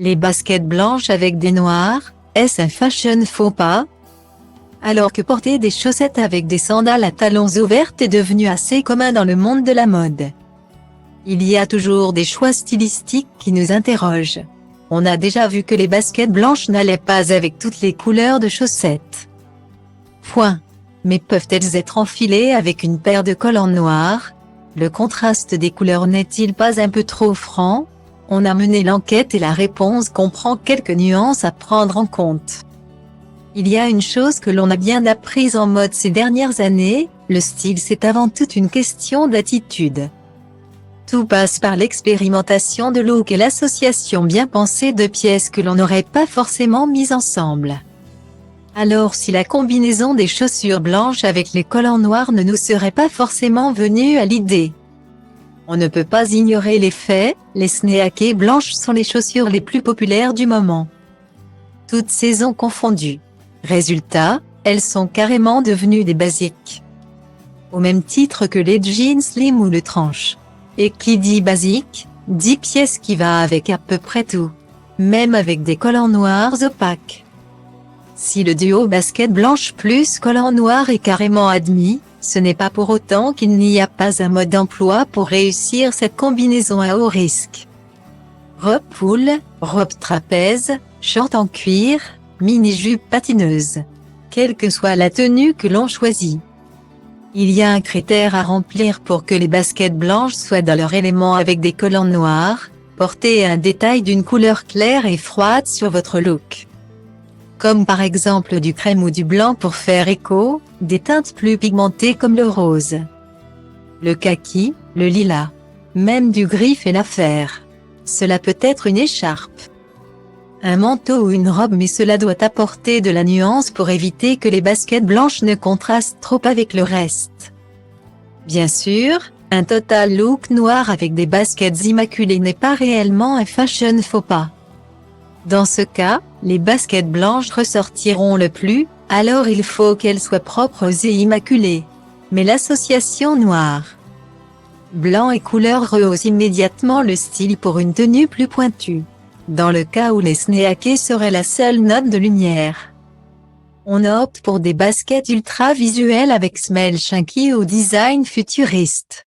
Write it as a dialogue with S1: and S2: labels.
S1: Les baskets blanches avec des noirs, est-ce un fashion faux pas? Alors que porter des chaussettes avec des sandales à talons ouverts est devenu assez commun dans le monde de la mode, il y a toujours des choix stylistiques qui nous interrogent. On a déjà vu que les baskets blanches n'allaient pas avec toutes les couleurs de chaussettes. Point. Mais peuvent-elles être enfilées avec une paire de collants noirs? Le contraste des couleurs n'est-il pas un peu trop franc? On a mené l'enquête et la réponse comprend quelques nuances à prendre en compte. Il y a une chose que l'on a bien apprise en mode ces dernières années, le style c'est avant tout une question d'attitude. Tout passe par l'expérimentation de look et l'association bien pensée de pièces que l'on n'aurait pas forcément mises ensemble. Alors si la combinaison des chaussures blanches avec les collants noirs ne nous serait pas forcément venue à l'idée? On ne peut pas ignorer les faits, les sneakers blanches sont les chaussures les plus populaires du moment. Toutes saisons confondues. Résultat, elles sont carrément devenues des basiques. Au même titre que les jeans slim ou le tranche. Et qui dit basique, dit pièce qui va avec à peu près tout. Même avec des collants noirs opaques. Si le duo basket blanche plus collant noir est carrément admis, ce n'est pas pour autant qu'il n'y a pas un mode d'emploi pour réussir cette combinaison à haut risque. Robe poule, robe trapèze, short en cuir, mini-jupe patineuse. Quelle que soit la tenue que l'on choisit. Il y a un critère à remplir pour que les baskets blanches soient dans leur élément avec des collants noirs, portez un détail d'une couleur claire et froide sur votre look. Comme par exemple du crème ou du blanc pour faire écho, des teintes plus pigmentées comme le rose, le kaki, le lilas, même du gris fait l'affaire. Cela peut être une écharpe, un manteau ou une robe mais cela doit apporter de la nuance pour éviter que les baskets blanches ne contrastent trop avec le reste. Bien sûr, un total look noir avec des baskets immaculées n'est pas réellement un fashion faux pas. Dans ce cas, les baskets blanches ressortiront le plus, alors il faut qu'elles soient propres et immaculées. Mais l'association noir, blanc et couleur rehausse immédiatement le style pour une tenue plus pointue. Dans le cas où les sneakers seraient la seule note de lumière, on opte pour des baskets ultra visuelles avec semelle chunky ou design futuriste.